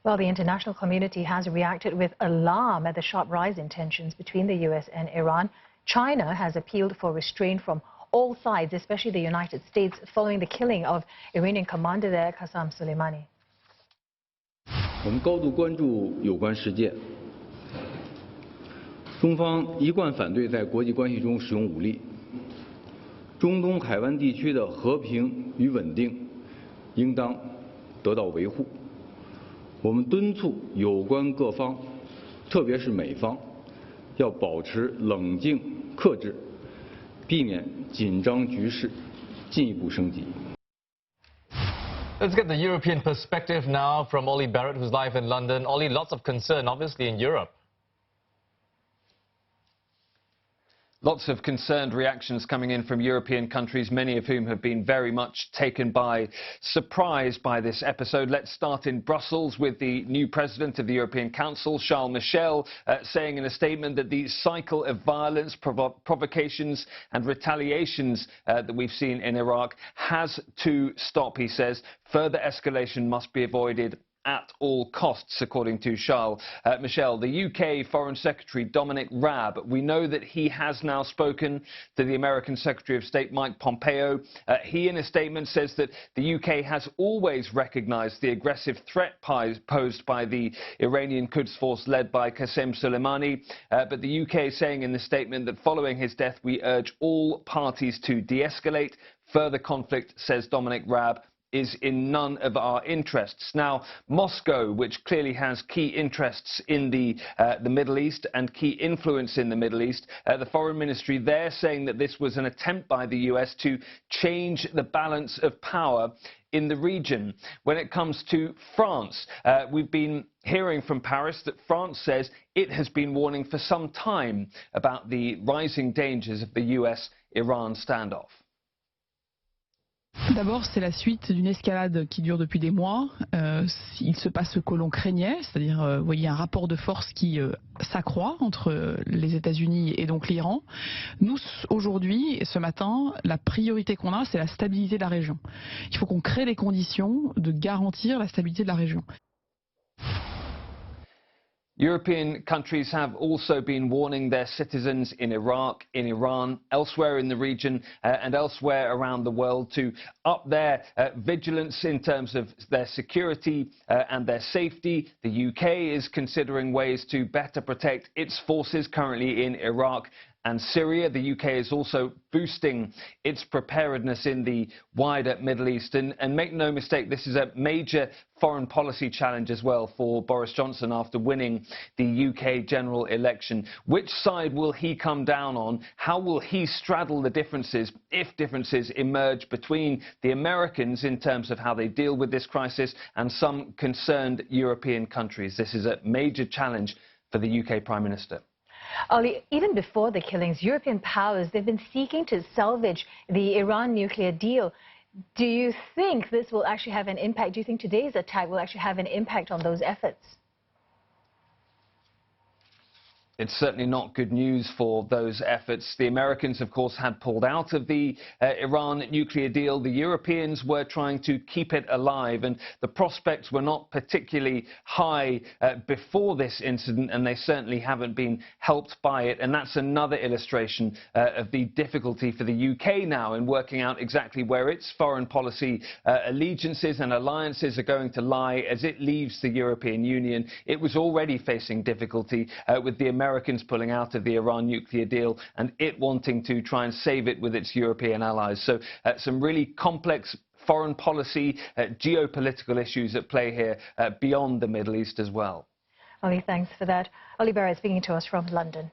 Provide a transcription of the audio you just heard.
Well, the international community has reacted with alarm at the sharp rise in tensions between the U.S. and Iran. China has appealed for restraint from all sides, especially the United States, following the killing of Iranian commander there, Qassem Soleimani. 我们高度关注有关事件，中方一贯反对在国际关系中使用武力。中东海湾地区的和平与稳定应当得到维护。我们敦促有关各方，特别是美方，要保持冷静克制，避免紧张局势进一步升级。 Let's get the European perspective now from Ollie Barrett, who's live in London. Ollie, lots of concern, obviously, in Europe. Lots of concerned reactions coming in from European countries, many of whom have been very much taken by surprise by this episode. Let's start in Brussels with the new president of the European Council, Charles Michel, saying in a statement that the cycle of violence, provocations and retaliations that we've seen in Iraq has to stop, he says. Further escalation must be avoided at all costs, according to Charles Michel. The UK Foreign Secretary Dominic Raab, we know that he has now spoken to the American Secretary of State Mike Pompeo. He, in a statement, says that the UK has always recognised the aggressive threat posed by the Iranian Quds force led by Qassem Soleimani. But the UK is saying in the statement that following his death, we urge all parties to de-escalate. Further conflict, says Dominic Raab, is in none of our interests. Now, Moscow, which clearly has key interests in the Middle East and key influence in the Middle East, the Foreign Ministry there saying that this was an attempt by the US to change the balance of power in the region. When it comes to France, we've been hearing from Paris that France says it has been warning for some time about the rising dangers of the US-Iran standoff. D'abord, c'est la suite d'une escalade qui dure depuis des mois. Il se passe ce que l'on craignait, c'est-à-dire, vous voyez, un rapport de force qui s'accroît entre les États-Unis et donc l'Iran. Nous, aujourd'hui, ce matin, la priorité qu'on a, c'est la stabilité de la région. Il faut qu'on crée les conditions de garantir la stabilité de la région. European countries have also been warning their citizens in Iraq, in Iran, elsewhere in the region and elsewhere around the world to up their vigilance in terms of their security and their safety. The UK is considering ways to better protect its forces currently in Iraq and Syria. The UK is also boosting its preparedness in the wider Middle East. And make no mistake, this is a major foreign policy challenge as well for Boris Johnson after winning the UK general election. Which side will he come down on? How will he straddle the differences, if differences emerge between the Americans in terms of how they deal with this crisis and some concerned European countries? This is a major challenge for the UK Prime Minister. Ollie, even before the killings, European powers, they've been seeking to salvage the Iran nuclear deal. Do you think this will actually have an impact? Do you think today's attack will actually have an impact on those efforts? It's certainly not good news for those efforts. The Americans, of course, had pulled out of the Iran nuclear deal. The Europeans were trying to keep it alive, and the prospects were not particularly high before this incident, and they certainly haven't been helped by it. And that's another illustration of the difficulty for the UK now in working out exactly where its foreign policy allegiances and alliances are going to lie as it leaves the European Union. It was already facing difficulty with the Americans pulling out of the Iran nuclear deal and it wanting to try and save it with its European allies. So some really complex foreign policy, geopolitical issues at play here beyond the Middle East as well. Ollie, thanks for that. Ollie Barrett speaking to us from London.